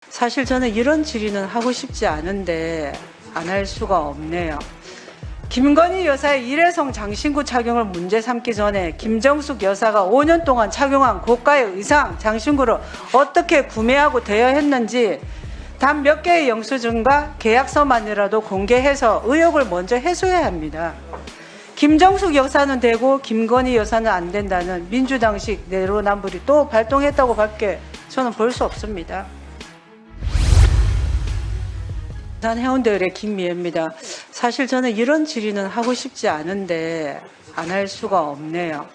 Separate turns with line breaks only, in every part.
사실 저는 이런 질의는 하고 싶지 않은데 안 할 수가 없네요. 김건희 여사의 일회성 장신구 착용을 문제 삼기 전에 김정숙 여사가 5년 동안 착용한 고가의 의상, 장신구를 어떻게 구매하고 대여했는지 단 몇 개의 영수증과 계약서만이라도 공개해서 의혹을 먼저 해소해야 합니다. 김정숙 여사는 되고 김건희 여사는 안 된다는 민주당식 내로남불이 또 발동했다고 밖에 저는 볼 수 없습니다. 부산 해운대의 김미애입니다. 사실 저는 이런 질의는 하고 싶지 않은데 안 할 수가 없네요.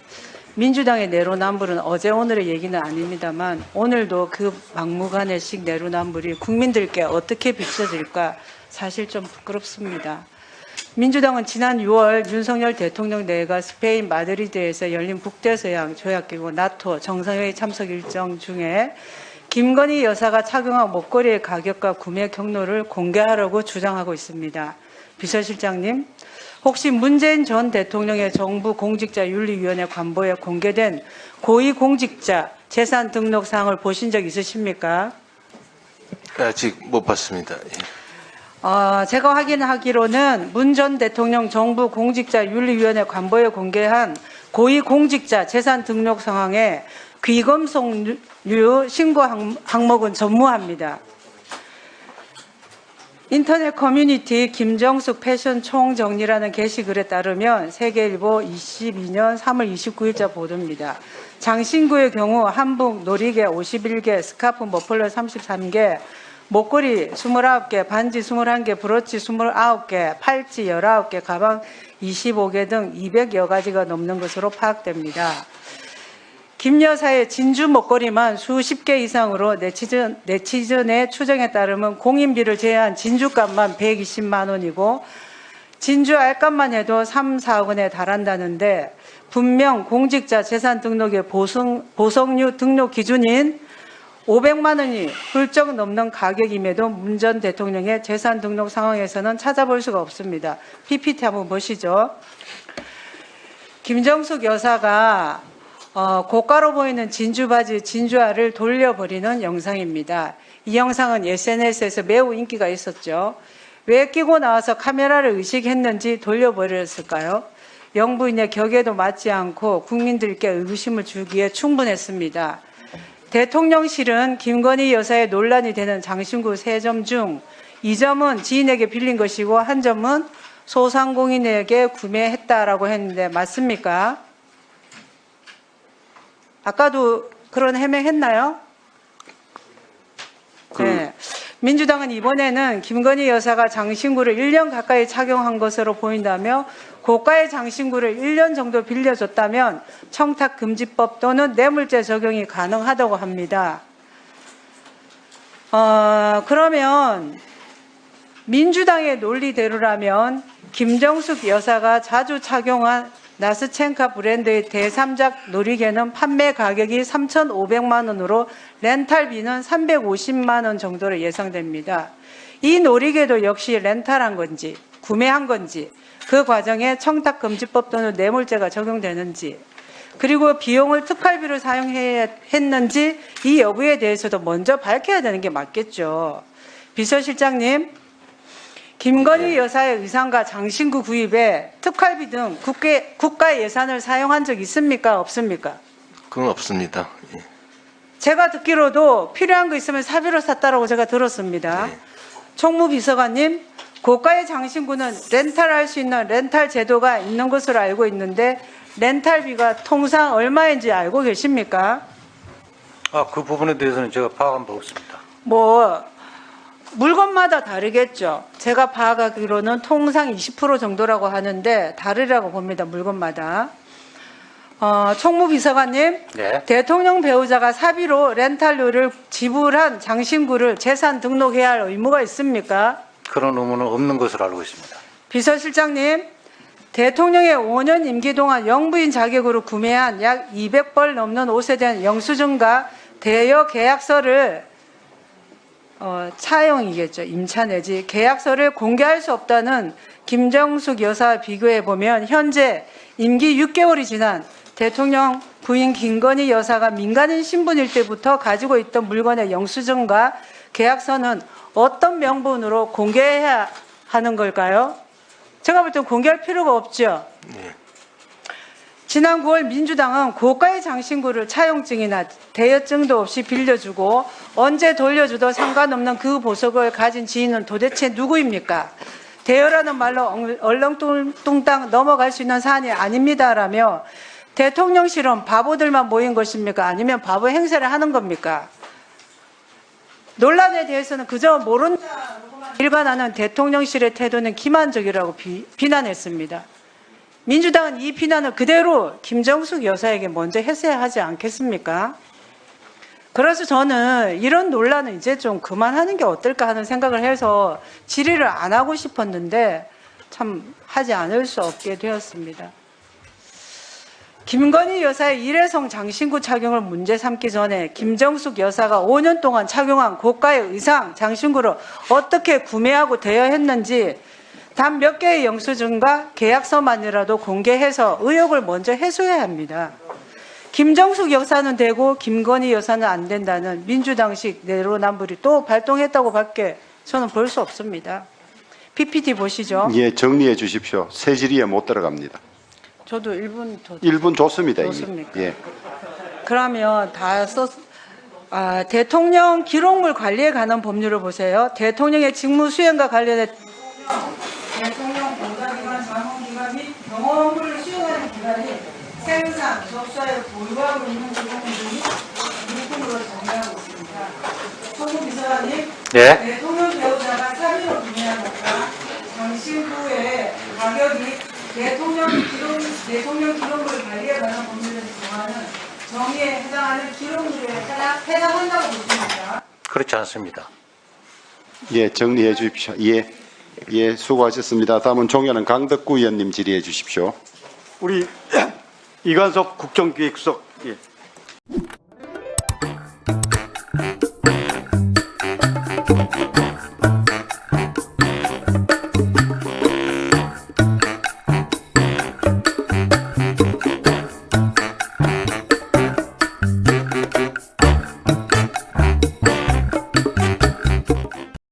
민주당의 내로남불은 어제 오늘의 얘기는 아닙니다만 오늘도 그 막무가내식 내로남불이 국민들께 어떻게 비춰질까 사실 좀 부끄럽습니다. 민주당은 지난 6월 윤석열 대통령 내가 스페인 마드리드에서 열린 북대서양 조약기구 나토 정상회의 참석 일정 중에 김건희 여사가 착용한 목걸이의 가격과 구매 경로를 공개하라고 주장하고 있습니다. 비서실장님, 혹시 문재인 전 대통령의 정부 공직자윤리위원회 관보에 공개된 고위공직자 재산 등록 사항을 보신 적 있으십니까?
아직 못 봤습니다.
제가 확인하기로는 문 전 대통령 정부 공직자윤리위원회 관보에 공개한 고위공직자 재산 등록 상황에 귀금속류 신고 항목은 전무합니다. 인터넷 커뮤니티 김정숙 패션 총정리라는 게시글에 따르면 세계일보 22년 3월 29일자 보도입니다. 장신구의 경우 한복 놀이개 51개, 스카프 머플러 33개, 목걸이 29개, 반지 21개, 브로치 29개, 팔찌 19개, 가방 25개 등 200여 가지가 넘는 것으로 파악됩니다. 김 여사의 진주 목걸이만 수십 개 이상으로 네티즌의 추정에 따르면 공인비를 제외한 진주값만 120만 원이고 진주 알값만 해도 3, 4억 원에 달한다는데 분명 공직자 재산 등록의 보석류 등록 기준인 500만 원이 훌쩍 넘는 가격임에도 문 전 대통령의 재산 등록 상황에서는 찾아볼 수가 없습니다. PPT 한번 보시죠. 김정숙 여사가 고가로 보이는 진주 바지, 진주알을 돌려버리는 영상입니다. 이 영상은 SNS에서 매우 인기가 있었죠. 왜 끼고 나와서 카메라를 의식했는지 돌려버렸을까요? 영부인의 격에도 맞지 않고 국민들께 의구심을 주기에 충분했습니다. 대통령실은 김건희 여사의 논란이 되는 장신구 3점 중 2점은 지인에게 빌린 것이고 1점은 소상공인에게 구매했다라고 했는데 맞습니까? 아까도 그런 해명했나요? 네. 민주당은 이번에는 김건희 여사가 장신구를 1년 가까이 착용한 것으로 보인다며 고가의 장신구를 1년 정도 빌려줬다면 청탁금지법 또는 뇌물죄 적용이 가능하다고 합니다. 그러면 민주당의 논리대로라면 김정숙 여사가 자주 착용한 나스첸카 브랜드의 대3작 놀이개는 판매 가격이 3,500만 원으로 렌탈비는 350만 원 정도로 예상됩니다. 이 놀이개도 역시 렌탈한 건지 구매한 건지 그 과정에 청탁금지법 또는 뇌물죄가 적용되는지 그리고 비용을 특활비로 사용했는지 이 여부에 대해서도 먼저 밝혀야 되는 게 맞겠죠. 비서실장님, 김건희 여사의 의상과 장신구 구입에 특활비 등 국가 예산을 사용한 적 있습니까? 없습니까?
그건 없습니다. 예.
제가 듣기로도 필요한 거 있으면 사비로 샀다라고 제가 들었습니다.
네.
총무비서관님, 고가의 장신구는 렌탈할 수 있는 렌탈 제도가 있는 것으로 알고 있는데 렌탈비가 통상 얼마인지 알고 계십니까?
그 부분에 대해서는 제가 파악한 바 없습니다.
물건마다 다르겠죠. 제가 파악하기로는 통상 20% 정도라고 하는데 다르라고 봅니다. 물건마다. 총무비서관님,
네.
대통령 배우자가 사비로 렌탈료를 지불한 장신구를 재산 등록해야 할 의무가 있습니까?
그런 의무는 없는 것으로 알고 있습니다.
비서실장님, 대통령의 5년 임기 동안 영부인 자격으로 구매한 약 200벌 넘는 옷에 대한 영수증과 대여 계약서를 차용이겠죠. 임차 내지 계약서를 공개할 수 없다는 김정숙 여사와 비교해보면 현재 임기 6개월이 지난 대통령 부인 김건희 여사가 민간인 신분일 때부터 가지고 있던 물건의 영수증과 계약서는 어떤 명분으로 공개해야 하는 걸까요? 제가 볼 땐 공개할 필요가 없죠.
예.
지난 9월 민주당은 고가의 장신구를 차용증이나 대여증도 없이 빌려주고 언제 돌려주도 상관없는 그 보석을 가진 지인은 도대체 누구입니까? 대여라는 말로 얼렁뚱땅 넘어갈 수 있는 사안이 아닙니다라며 대통령실은 바보들만 모인 것입니까? 아니면 바보 행세를 하는 겁니까? 논란에 대해서는 그저 모른다로만 일관하는 대통령실의 태도는 기만적이라고 비난했습니다. 민주당은 이 비난을 그대로 김정숙 여사에게 먼저 했어야 하지 않겠습니까? 그래서 저는 이런 논란은 이제 좀 그만하는 게 어떨까 하는 생각을 해서 질의를 안 하고 싶었는데 참 하지 않을 수 없게 되었습니다. 김건희 여사의 일회성 장신구 착용을 문제 삼기 전에 김정숙 여사가 5년 동안 착용한 고가의 의상, 장신구를 어떻게 구매하고 대여했는지 단 몇 개의 영수증과 계약서만이라도 공개해서 의혹을 먼저 해소해야 합니다. 김정숙 여사는 되고 김건희 여사는 안 된다는 민주당식 내로남불이 또 발동했다고 밖에 저는 볼 수 없습니다. PPT 보시죠.
예, 정리해 주십시오. 새 질의에 못 들어갑니다.
저도 1분 더
1분 줬습니다. 이미.
좋습니까?
예.
그러면 대통령 기록물 관리에 관한 법률을 보세요. 대통령의 직무 수행과 관련해 대통령 공사기관, 자문기관 및 경호업무를 수행하는 기관이 생산, 접수하여 보유하고 있는 기록물이 물품으로 정리하고 있습니다. 총무비서관님,
네.
대통령 배우자가 사비로 구매한 것과 장신구의 가격이 대통령 기록물 관리에 관한 법률을 정하는 정의에 해당하는 기록물에 해당한다고 보십니까?
그렇지 않습니다.
예, 정리해 주십시오. 예. 예, 수고하셨습니다. 다음은 종현은 강덕구 의원님 질의해 주십시오.
우리 이관섭 국정기획수석, 예.